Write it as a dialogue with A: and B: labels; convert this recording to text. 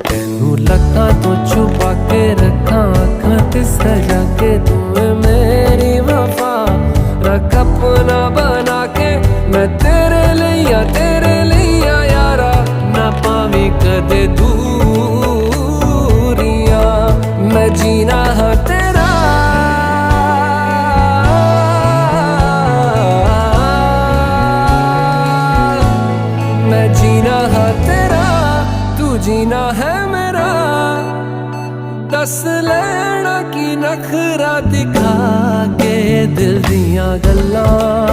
A: तेनू लखां तो छुपा के रखा अखां ते सजा के तू मेरी वफा रख अपना बना के मैं तेरे लिया यारा ना पावी कदे दूरियां मैं जीना हाँ तेरा मैं जीना हाँ तेरा तू जीना है मेरा दस लेना की नखरा दिखा के दिल दियां गल्लां।